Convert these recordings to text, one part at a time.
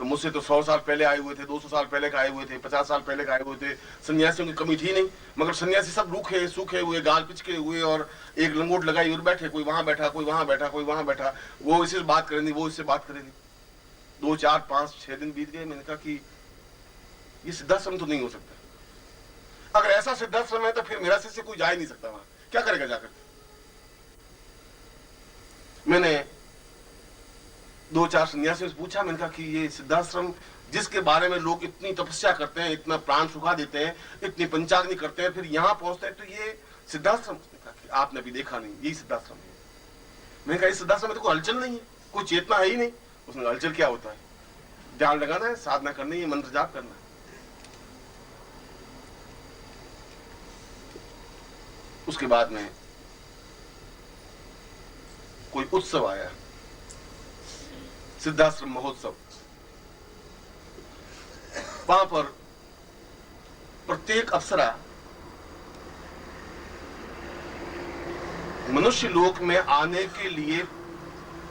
मुझसे तो 100 साल पहले आए हुए थे, 200 साल पहले का आए हुए थे, 50 साल पहले का आए हुए थे, सन्यासियों की कमी थी नहीं। मगर सन्यासी सब रूखे सूखे हुए, गाल पिचके हुए और एक लंगोट लगाई और बैठे, कोई वहां बैठा, कोई वहां बैठा, कोई वहां बैठा, वो इससे बात करे नहीं, वो इससे बात करे नहीं। 2, 4, 5, 6 दिन बीत गए। मैंने कहा कि ये सिद्धाश्रम तो नहीं हो सकता। अगर ऐसा सिद्धाश्रम है तो फिर मेरा शिष्य कोई जा ही नहीं सकता वहां, क्या करेगा जाकर। मैंने 2-4 सन्यासियों से पूछा, मैंने कहा कि ये सिद्धाश्रम जिसके बारे में लोग इतनी तपस्या करते हैं, इतना प्राण सुखा देते हैं, इतनी पंचाग्नि करते हैं, फिर यहां पहुंचते हैं, तो ये सिद्धाश्रम। उसने कहा कि आपने अभी देखा नहीं, यही सिद्धाश्रम है। मैंने कहा इस सिद्धाश्रम में तो कोई हलचल नहीं है, कोई चेतना है ही नहीं। उसने कहा हलचल क्या होता है, ध्यान लगाना है, साधना करनी है, मंत्र जाप करना है। उसके बाद में कोई उत्सव आया, सिद्धाश्रम महोत्सव। वहां पर प्रत्येक अप्सरा मनुष्य लोक में आने के लिए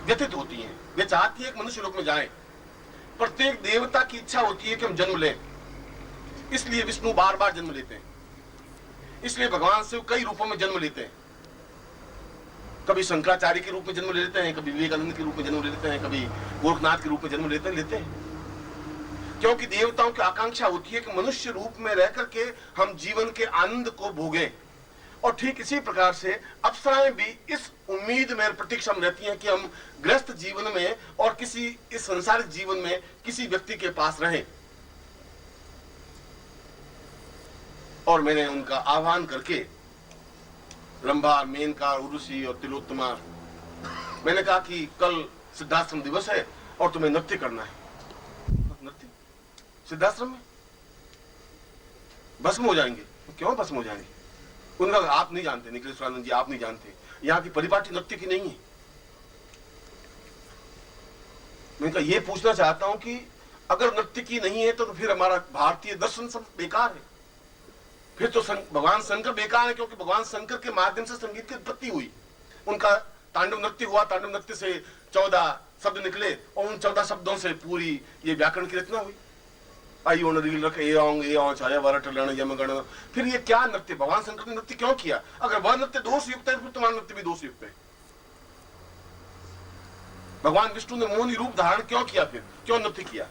व्यथित होती हैं। वे चाहती है कि मनुष्य लोक में जाएं। प्रत्येक देवता की इच्छा होती है कि हम जन्म लें, इसलिए विष्णु बार बार जन्म लेते हैं, इसलिए भगवान शिव कई रूपों में जन्म लेते हैं। कभी शंकराचार्य के रूप में जन्म ले लेते हैं, कभी विवेकानंद के रूप में जन्म ले लेते हैं, कभी गोरखनाथ के रूप में जन्म लेते हैं। क्योंकि देवताओं की आकांक्षा होती है कि मनुष्य रूप में रह करके हम जीवन के आनंद को भोगें। और ठीक इसी प्रकार से अप्सराएं भी इस उम्मीद में प्रतीक्षा में रहती हैं कि हम गृहस्थ जीवन में और किसी इस संसारिक जीवन में किसी व्यक्ति के पास रहें। और मैंने उनका आह्वान करके रंभा, मेनका, उर्वशी और तिलोत्तमा, मैंने कहा कि कल सिद्धाश्रम दिवस है और तुम्हें नृत्य करना है। नृत्य सिद्धाश्रम में भस्म हो जाएंगे। क्यों भस्म हो जाएंगे? उनका आप नहीं जानते, निखिलेश्वरानंद जी, आप नहीं जानते, यहाँ की परिपाटी नृत्य की नहीं है। मैंने कहा ये पूछना चाहता हूं कि अगर नृत्य की नहीं है तो फिर हमारा भारतीय दर्शन सब बेकार है, फिर तो भगवान शंकर बेकार है, क्योंकि भगवान शंकर के माध्यम से संगीत की उत्पत्ति हुई। उनका तांडव नृत्य हुआ, तांडव नृत्य से 14 शब्द निकले और उन 14 शब्दों से पूरी ये व्याकरण की रचना हुई। आइयोन रील रख छाया वरट लण यमगण। फिर ये क्या नृत्य, भगवान शंकर ने नृत्य क्यों किया? अगर वह नृत्य दोष युक्त है, फिर तुम्हारा नृत्य भी दोष युक्त है। भगवान विष्णु ने मोहनी रूप धारण क्यों किया, फिर क्यों नृत्य किया?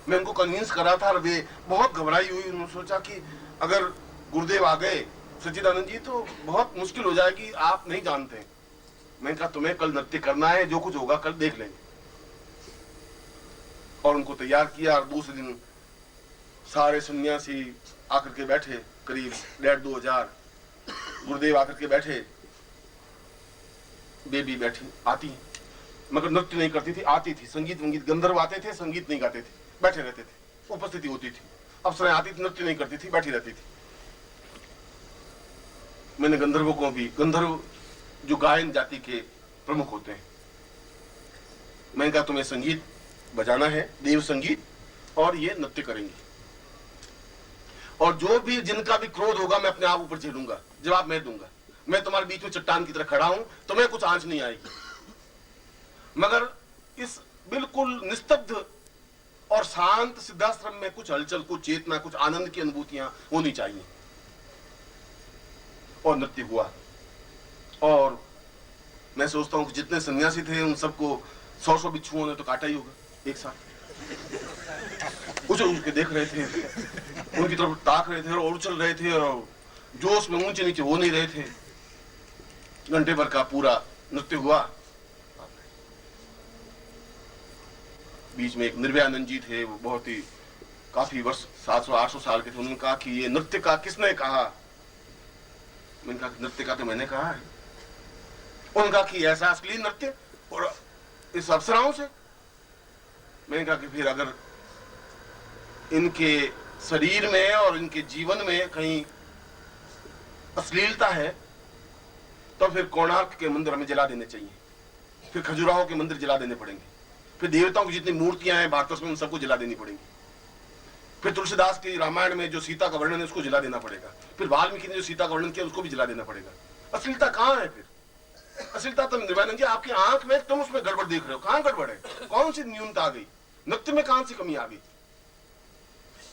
मैं उनको कन्विंस कर रहा था और वे बहुत घबराई हुई। उन्होंने सोचा कि अगर गुरुदेव आ गए सच्चिदानंद जी तो बहुत मुश्किल हो जाएगी, आप नहीं जानते। मैंने कहा तुम्हें कल नृत्य करना है, जो कुछ होगा कल देख लेंगे। और उनको तैयार किया और दूसरे दिन सारे सन्यासी आकर के बैठे, करीब 1,500-2 हजार गुरुदेव आकर के बैठे। बेबी बैठी, आती मगर नृत्य नहीं करती थी, आती थी। संगीत वंगीत, गंधर्व आते थे, संगीत नहीं गाते थे, बैठे रहते थे, उपस्थिति होती थी। अप्सराएं आती थी, नृत्य नहीं करती थी, बैठी रहती थी। मैंने गंधर्वों को भी, गंधर्व जो गायन जाति के प्रमुख होते हैं, मैंने कहा तुम्हें संगीत बजाना है, देव संगीत, और ये नृत्य करेंगे। और जो भी जिनका भी क्रोध होगा मैं अपने आप ऊपर झेलूंगा, जवाब मैं दूंगा। मैं तुम्हारे बीच में चट्टान की तरह खड़ा हूं, तुम्हें कुछ आंच नहीं आएगी। मगर इस बिल्कुल निस्तब्ध और शांत सिद्धाश्रम में कुछ हलचल, कुछ चेतना, कुछ आनंद की अनुभूतियां होनी चाहिए। और नृत्य हुआ। और मैं सोचता हूं कि जितने सन्यासी थे उन सबको 100 बिच्छुओं ने तो काटा ही होगा एक साथ। उछल के देख रहे थे, उनकी तरफ ताक रहे थे और उछल रहे थे और जोश में ऊंचे नीचे हो नहीं रहे थे। घंटे भर का पूरा नृत्य हुआ। बीच में एक निर्भयानंद जी थे, वो बहुत ही काफी वर्ष 700-800 साल के थे। उन्होंने कहा कि ये नृत्य का किसने कहा? मैंने कहा नृत्य का तो मैंने कहा है। उन्होंने कहा कि ऐसा असली नृत्य और इस अप्सराओं से? मैंने कहा कि फिर अगर इनके शरीर में और इनके जीवन में कहीं अश्लीलता है तो फिर कोणार्क के मंदिर हमें जला देने चाहिए, फिर खजुराहो के मंदिर जला देने पड़ेंगे, फिर देवताओं की जितनी मूर्तियां हैं भारत में उन सबको जला देनी पड़ेगी, फिर तुलसीदास की रामायण में जो सीता का वर्णन है उसको जला देना पड़ेगा, फिर वाल्मीकि ने जो सीता का वर्णन किया उसको भी जला देना पड़ेगा। अश्लीलता कहाँ है फिर? अश्लीलता तो निर्भयानंद जी आपकी आंख में, तुम उसमें गड़बड़ देख रहे हो। कहाँ गड़बड़ है? कौन सी न्यूनता आ गई? नृत्य में कहां से कमी आ गई?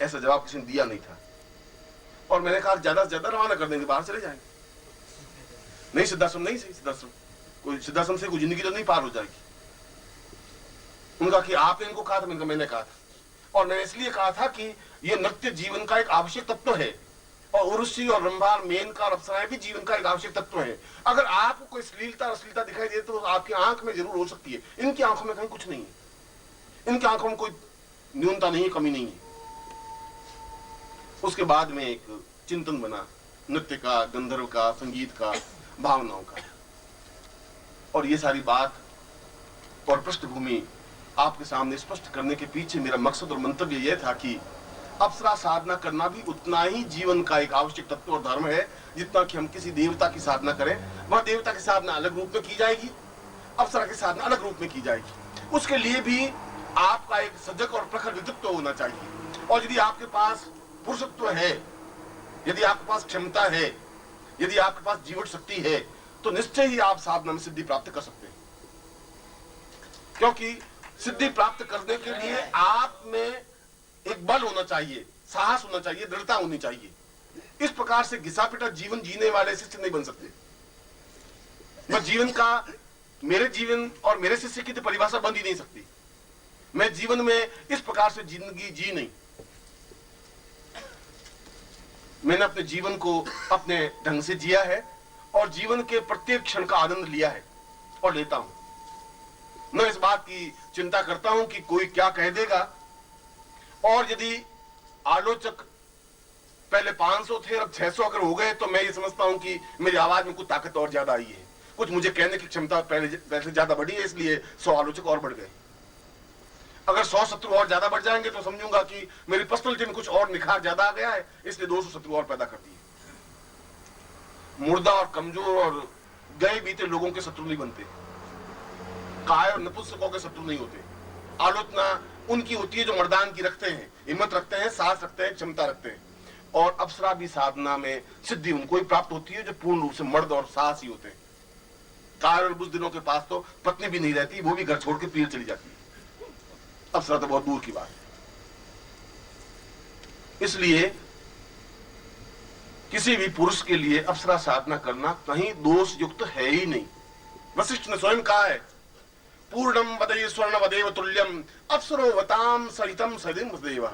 ऐसा जवाब किसी ने दिया नहीं था। और मैंने कहा ज्यादा से ज्यादा रवाना कर देंगे, बाहर चले जाएंगे। नहीं सिद्धाश्रम, नहीं सही सिद्धाश्रम, कोई सिद्धाश्रम से कोई जिंदगी तो नहीं पार हो जाएगी। उनका कि आपने इनको कहा था, मैंने कहा था। और मैंने इसलिए कहा था कि यह नृत्य जीवन का एक आवश्यक तत्व है, और उर्वशी और रंभा, मेनका और अप्सराएं भी जीवन का एक आवश्यक तत्व है। अगर आपको कोई श्लीलता अश्लीलता दिखाई दे तो आपकी आंख में जरूर हो सकती है, इनकी आंखों में कहीं कुछ नहीं है, इनकी आंखों में कोई न्यूनता नहीं है, कमी नहीं है। उसके बाद में एक चिंतन बना नृत्य का, गंधर्व का, संगीत का, भावनाओं का। और ये सारी बात और पृष्ठभूमि आपके सामने स्पष्ट करने के पीछे मेरा मकसद और मंतव्य यह था कि अप्सरा साधना करना भी उतना ही जीवन का एक आवश्यक तत्व और धर्म है जितना कि हम किसी देवता की साधना करें। वह देवता की साधना अलग रूप में की जाएगी, अप्सरा की साधना अलग रूप में की जाएगी। उसके लिए भी आपका एक सजग और प्रखर व्यक्तित्व होना चाहिए। और यदि आपके पास पुरुषत्व है, यदि आपके पास क्षमता है, यदि आपके पास जीवन शक्ति है, तो निश्चय ही आप साधना में सिद्धि प्राप्त कर सकते हैं। क्योंकि सिद्धि प्राप्त करने के लिए आप में एक बल होना चाहिए, साहस होना चाहिए, दृढ़ता होनी चाहिए। इस प्रकार से घिसा पिटा जीवन जीने वाले शिष्य नहीं बन सकते। मैं जीवन का, मेरे जीवन और मेरे शिष्य की तो परिभाषा बन ही नहीं सकती। मैं जीवन में इस प्रकार से जिंदगी जी नहीं। मैंने अपने जीवन को अपने ढंग से जिया है और जीवन के प्रत्येक क्षण का आनंद लिया है और लेता हूं। मैं इस बात की चिंता करता हूं कि कोई क्या कह देगा। और यदि आलोचक पहले 500 थे, अब 600 अगर हो गए, तो मैं ये समझता हूं कि मेरी आवाज में कुछ ताकत और ज्यादा आई है, कुछ मुझे कहने की क्षमता पहले ज्यादा बढ़ी है, इसलिए 100 आलोचक और बढ़ गए। अगर 100 शत्रु और ज्यादा बढ़ जाएंगे तो समझूंगा कि मेरी पर्सनैलिटी में कुछ और निखार ज्यादा आ गया है, इसलिए 200 शत्रु और पैदा कर दिए। मुर्दा और कमजोर और गए बीते लोगों के शत्रु नहीं बनते, काय और नपुंसकों के शत्रु नहीं होते। आलोचना उनकी होती है जो मर्दान की रखते हैं, हिम्मत रखते हैं, साहस रखते हैं, क्षमता रखते हैं। और अप्सरा भी साधना में सिद्धि उनको ही प्राप्त होती है जो पूर्ण रूप से मर्द और साहसी होते हैं। काय और बुज़दिलों के पास तो पत्नी भी नहीं रहती, वो भी घर छोड़ के पीर चली जाती है। अप्सरा तो बहुत दूर की बात है। इसलिए किसी भी पुरुष के लिए अप्सरा साधना करना कहीं दोष युक्त है ही नहीं। वशिष्ठ ने स्वयं कहा है, पूर्णम वदे स्वर्ण वदेव तुल्यम अप्सरो वताम सहितम सदिम वदेव।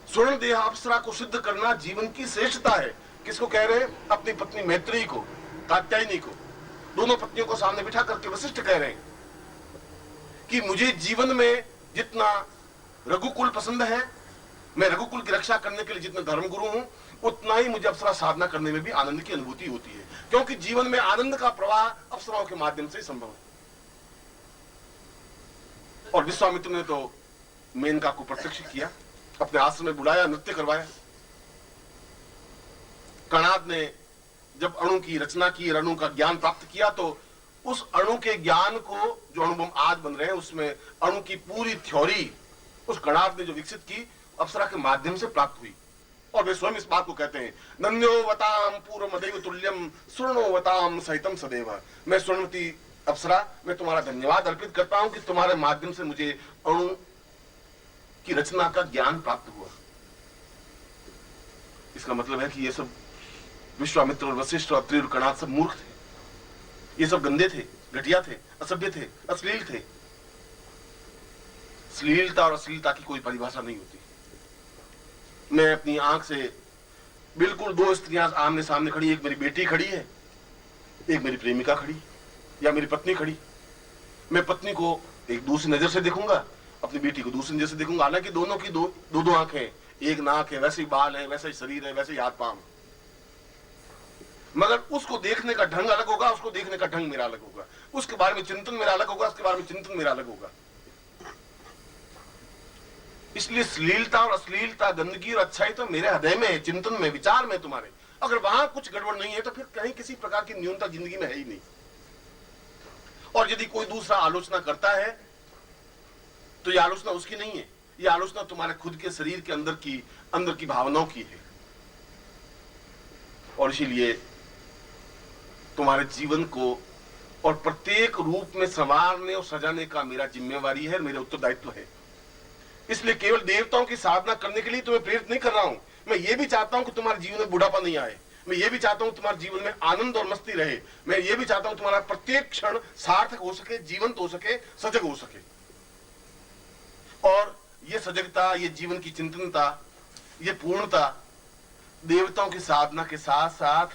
स्वर्ण देह अप्सरा को सिद्ध करना जीवन की श्रेष्ठता है। किसको कह रहे हैं? अपनी पत्नी मैत्री को, कात्यायनी को, दोनों पत्नियों को सामने बिठा करके वशिष्ठ कह रहे हैं कि मुझे जीवन में जितना रघुकुल पसंद है, मैं रघुकुल की रक्षा करने के लिए जितना धर्मगुरु हूं, उतना ही मुझे अप्सरा साधना करने में भी आनंद की अनुभूति होती है। क्योंकि जीवन में आनंद का प्रवाह अप्सराओं के माध्यम से संभव है। और विश्वामित्र ने तो मेनका को प्रत्यक्ष किया, अपने आश्रम में बुलाया, नृत्य करवाया। कणाद ने जब अणु की रचना की, अणु का ज्ञान प्राप्त किया, तो उस अणु के ज्ञान को, जो अणुबम आज बन रहे हैं, उसमें अणु की पूरी थ्योरी उस कणाद ने जो विकसित की, अप्सरा के माध्यम से प्राप्त हुई। और वे स्वयं इस बात को कहते हैं, नन्योवताम पूर्वमदेव तुल्यम स्वर्णोवताम सहितम सदैव। मैं स्वर्णवती अप्सरा, मैं तुम्हारा धन्यवाद अर्पित करता हूं कि तुम्हारे माध्यम से मुझे अणु की रचना का ज्ञान प्राप्त हुआ। इसका मतलब है कि ये सब विश्वामित्र और वशिष्ठ और अत्रि और कणाद सब मूर्ख थे, ये सब गंदे थे, घटिया थे, असभ्य थे, अश्लील थे। श्लीलता और अश्लीलता की कोई परिभाषा नहीं होती। मैं अपनी आंख से बिल्कुल 2 स्त्रियां आमने सामने खड़ी, एक मेरी बेटी खड़ी है, एक मेरी प्रेमिका खड़ी या मेरी पत्नी खड़ी। मैं पत्नी को एक दूसरी नजर से देखूंगा, अपनी बेटी को दूसरी नजर से देखूंगा। हालांकि दोनों की दो आंखें, एक नाक है, वैसे ही बाल है, वैसे ही शरीर है, वैसे ही हाथ पांव, मगर उसको देखने का ढंग अलग होगा, उसको देखने का ढंग मेरा अलग होगा, उसके बारे में चिंतन मेरा अलग होगा, उसके बारे में चिंतन मेरा अलग होगा। इसलिए श्लीलता और अश्लीलता, गंदगी और अच्छाई तो मेरे हृदय में है, चिंतन में, विचार में तुम्हारे। अगर वहां कुछ गड़बड़ नहीं है तो फिर कहीं किसी प्रकार की न्यूनता जिंदगी में है ही नहीं। और यदि कोई दूसरा आलोचना करता है तो यह आलोचना उसकी नहीं है, यह आलोचना तुम्हारे खुद के शरीर के अंदर की भावनाओं की है। और इसीलिए तुम्हारे जीवन को और प्रत्येक रूप में संवारने और सजाने का मेरा जिम्मेवारी है, मेरा उत्तरदायित्व है। इसलिए केवल देवताओं की साधना करने के लिए तुम्हें प्रेरित नहीं कर रहा हूं, मैं ये भी चाहता हूं कि तुम्हारे जीवन में बुढ़ापा नहीं आए, मैं ये भी चाहता हूं तुम्हारे जीवन में आनंद और मस्ती रहे, मैं ये भी चाहता हूं तुम्हारा प्रत्येक क्षण सार्थक हो सके, जीवंत हो सके, सजग हो सके। और ये सजगता, ये जीवन की चिंतनता, ये पूर्णता देवताओं की साधना के साथ साथ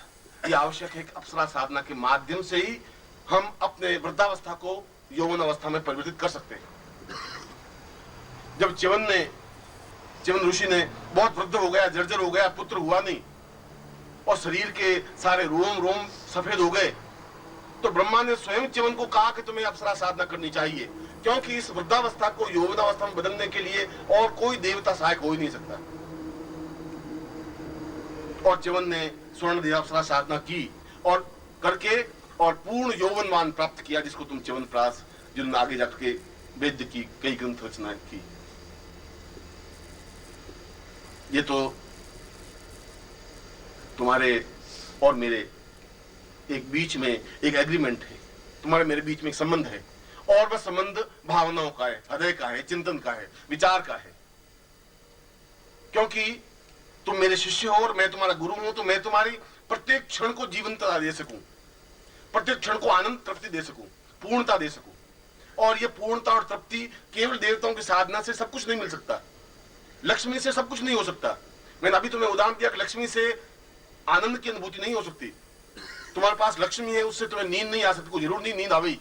ये आवश्यक है कि अप्सरा साधना के माध्यम से ही हम अपने वृद्धावस्था को यौवन अवस्था में परिवर्तित कर सकते हैं। जब च्यवन ऋषि ने बहुत वृद्ध हो गया, जर्जर हो गया, पुत्र हुआ नहीं और शरीर के सारे रोम सफेद हो गए, तो ब्रह्मा ने स्वयं च्यवन को कहा कि तुम्हें अप्सरा साधना करनी चाहिए, क्योंकि इस वृद्धावस्था को यौवनावस्था में बदलने के लिए और कोई देवता सहायक हो ही नहीं सकता। और च्यवन ने स्वर्ण देव अप्सरा साधना की और करके और पूर्ण यौवनवान प्राप्त किया, जिसको तुम च्यवन प्रास, जिन्होंने आगे जाकर वेद की कई ग्रंथ रचना की। ये तो तुम्हारे और मेरे एक बीच में एक एग्रीमेंट है, तुम्हारे मेरे बीच में एक संबंध है, और वह संबंध भावनाओं का है, हृदय का है, चिंतन का है, विचार का है। क्योंकि तुम मेरे शिष्य हो और मैं तुम्हारा गुरु हूं, तो मैं तुम्हारी प्रत्येक क्षण को जीवंतता दे सकूं, प्रत्येक क्षण को आनंद, तृप्ति दे सकूं, पूर्णता दे सकूं। और ये पूर्णता और तृप्ति केवल देवताओं की साधना से सब कुछ नहीं मिल सकता, लक्ष्मी से सब कुछ नहीं हो सकता। मैंने अभी तुम्हें उदाहरण दिया कि लक्ष्मी से आनंद की अनुभूति नहीं हो सकती। तुम्हारे पास लक्ष्मी है, उससे तुम्हें नींद नहीं आ सकती, कोई जरूर नहीं नींद आवी,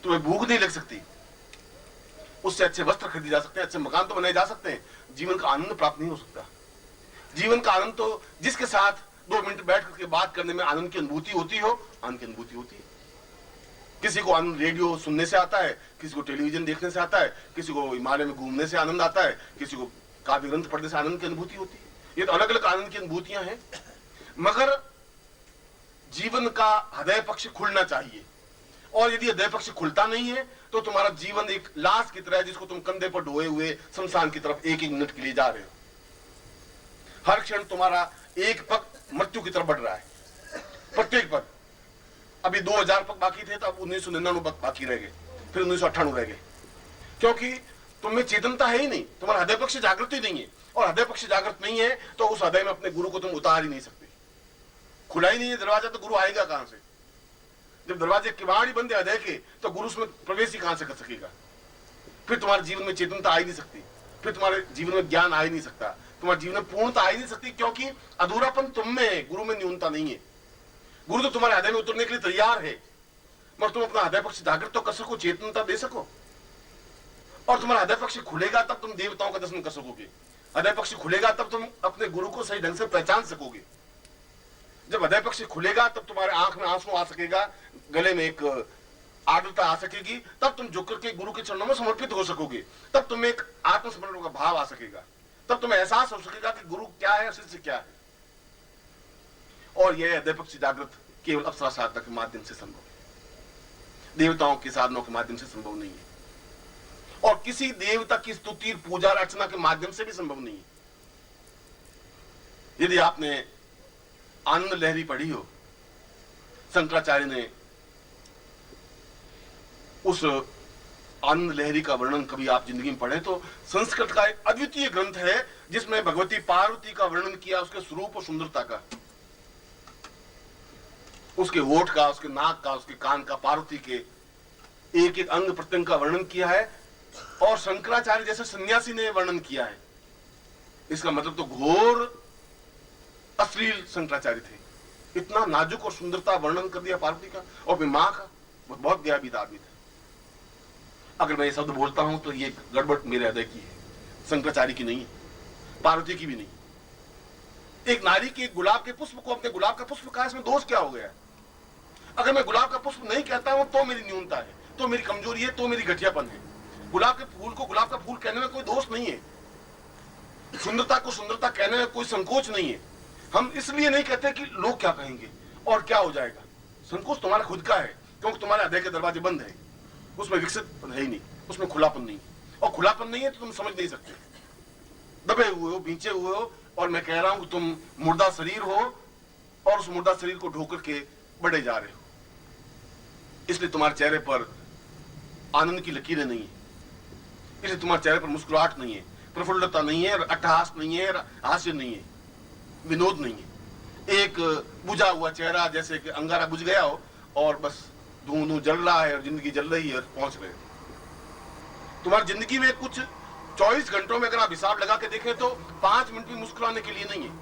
तुम्हें भूख नहीं लग सकती, उससे अच्छे वस्त्र खरीदे जा सकते हैं, अच्छे मकान तो बनाए जा सकते हैं, जीवन का आनंद प्राप्त नहीं हो सकता। जीवन का आनंद तो जिसके साथ 2 मिनट बैठ करके बात करने में आनंद की अनुभूति होती हो, आनंद की अनुभूति होती है। किसी को आनंद रेडियो सुनने से आता है, किसी को टेलीविजन देखने से आता है, किसी को हिमालय में घूमने से आनंद आता है, किसी को काव्य ग्रंथ पढ़ने से आनंद की अनुभूति होती है। ये तो अलग अलग आनंद की अनुभूतियां हैं, मगर जीवन का हृदय पक्ष खुलना चाहिए। और यदि हृदय पक्ष खुलता नहीं है तो तुम्हारा जीवन एक लाश की तरह है, जिसको तुम कंधे पर ढोए हुए शमशान की तरफ एक मिनट के लिए जा रहे हो। हर क्षण तुम्हारा एक पग मृत्यु की तरफ बढ़ रहा है, प्रत्येक पग। अभी 2000 पग बाकी थे, तो अब 1999 पग बाकी रह गए, फिर 1998 रह गए, क्योंकि तुम्हें चेतनता है ही नहीं, तुम्हारा हृदय पक्ष जागृत ही नहीं है। और हृदय पक्ष जागृत नहीं है तो उस हृदय में अपने गुरु को तुम उतार ही नहीं सकते। खुला ही नहीं है दरवाजा, तो गुरु आएगा कहां से? जब दरवाजे किवाड़ बंद है हृदय के, तो गुरु उसमें प्रवेश ही कहां से कर सकेगा? फिर तुम्हारे जीवन में चेतनता आ ही नहीं सकती, फिर तुम्हारे जीवन में ज्ञान आ ही नहीं सकता, तुम्हारे जीवन में पूर्णता आ ही नहीं सकती, क्योंकि अधूरापन तुम में है, गुरु में न्यूनता नहीं है। गुरु तो तुम्हारे हृदय में उतरने के लिए तैयार है, मगर तुम अपना हृदय पक्ष जागृत तो कर सको, चेतनता दे सको। और तुम्हारा हृदय पक्ष खुलेगा तब तुम देवताओं का दर्शन कर सकोगे, हृदय पक्ष खुलेगा तब तुम अपने गुरु को सही ढंग से पहचान सकोगे। जब हृदय पक्ष खुलेगा तब तुम्हारे आंख में आंसू आ सकेगा, गले में एक आर्द्रता आ सकेगी, तब तुम झुक करके गुरु के चरणों में समर्पित हो सकोगे, तब तुम्हें एक आत्मसमर्पण का भाव आ सकेगा, तब तुम्हें एहसास हो सकेगा कि गुरु क्या है, शिष्य क्या है। और यह हृदय पक्ष जागृत केवल अप्सरा साधना के माध्यम से संभव है, देवताओं की साधनों के माध्यम से संभव नहीं है, और किसी देवता की स्तुति, पूजा अर्चना के माध्यम से भी संभव नहीं है। यदि आपने आनंद लहरी पढ़ी हो, शंकराचार्य ने उस आनंद लहरी का वर्णन कभी आप जिंदगी में पढ़े तो संस्कृत का एक अद्वितीय ग्रंथ है जिसमें भगवती पार्वती का वर्णन किया, उसके स्वरूप और सुंदरता का, उसके होठ का, उसके नाक का, उसके कान का, पार्वती के एक एक अंग प्रत्यंग का वर्णन किया है। और शंकराचार्य जैसे सन्यासी ने वर्णन किया है, इसका मतलब तो घोर अश्लील शंकराचार्य थे। इतना नाजुक और सुंदरता वर्णन कर दिया पार्वती का, और फिर मां का, बहुत गयाबीत आदमी था। अगर मैं ये शब्द बोलता हूं तो ये गड़बड़ मेरे हृदय की है, शंकराचार्य की नहीं है, पार्वती की भी नहीं। एक नारी के गुलाब के पुष्प को अपने गुलाब का पुष्प कहा, इसमें दोष क्या हो गया? अगर मैं गुलाब का पुष्प नहीं कहता हूं तो मेरी न्यूनता है, तो मेरी कमजोरी है, तो मेरी घटियापन है। गुलाब के फूल को गुलाब का फूल कहने में कोई दोष नहीं है, सुंदरता को सुंदरता कहने में कोई संकोच नहीं है। हम इसलिए नहीं कहते कि लोग क्या कहेंगे और क्या हो जाएगा। संकोच तुम्हारा खुद का है, क्योंकि तुम्हारे हृदय के दरवाजे बंद है, उसमें विकसित है ही नहीं, उसमें खुलापन नहीं, और खुलापन नहीं है तो तुम समझ नहीं सकते। दबे हुए हो, बींचे हुए हो, और मैं कह रहा हूं कि तुम मुर्दा शरीर हो और उस मुर्दा शरीर को ढोकर के बढ़े जा रहे हो। इसलिए तुम्हारे चेहरे पर आनंद की लकीरें नहीं है, इसलिए तुम्हारे चेहरे पर मुस्कुराहट नहीं है, प्रफुल्लता नहीं है, अट्टहास नहीं है, हास्य नहीं है, विनोद नहीं है। एक बुझा हुआ चेहरा, जैसे कि अंगारा बुझ गया हो और बस धुआं जल रहा है और जिंदगी जल रही है और पहुंच रहे। तुम्हारी जिंदगी में कुछ 24 घंटों में अगर आप हिसाब लगा के देखें तो 5 मिनट भी मुस्कुराने के लिए नहीं है।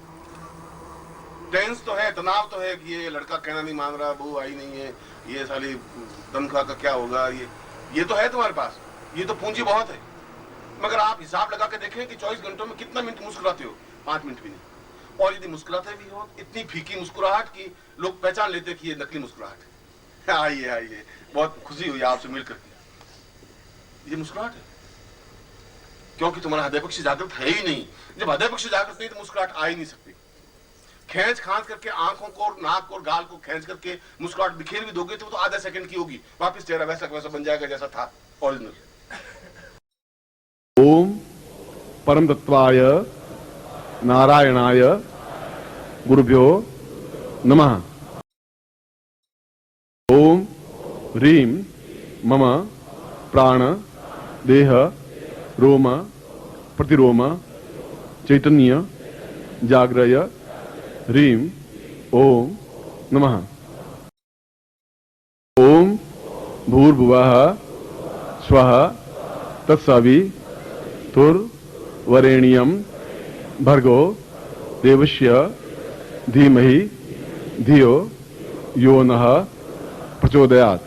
टेंस तो है, तनाव तो है कि ये लड़का कहना नहीं मान रहा, बहू आई नहीं है, ये साली तनख्वाह का क्या होगा, ये तो है तुम्हारे पास, ये तो पूंजी बहुत है। मगर आप हिसाब लगा के देखें कि 24 घंटों में कितना मिनट मुस्कुराते हो? 5 मिनट भी नहीं। और यदि मुस्कुराते भी हो, इतनी फीकी मुस्कुराहट की लोग पहचान लेते कि ये नकली मुस्कुराहट है। आइए आइए, बहुत खुशी हुई आपसे मिलकर के। ये मुस्कुराहट है क्योंकि तुम्हारा हृदय पक्ष जागृत है ही नहीं। जब हृदय पक्ष जागृत नहीं तो मुस्कुराहट आ ही नहीं सकती। खींच खांच करके आंखों को, नाक और गाल को खींच करके मुस्कुराहट बिखेर भी दोगे तो आधा सेकंड की होगी, वापस चेहरा वैसा वैसा बन जाएगा जैसा था ओरिजिनल। ओम परम तत्वाय नारायणाय गुरुभ्यो नमः। ओम ह्रीं मम प्राण देह रोम प्रतिरोम चैतन्य जाग्रय ह्रीं ओम नमः। ओम भूर्भुवः स्वः तत्सवितुर्वरेण्यं भर्गो देवस्य धीमहि धियो यो नः प्रचोदयात्।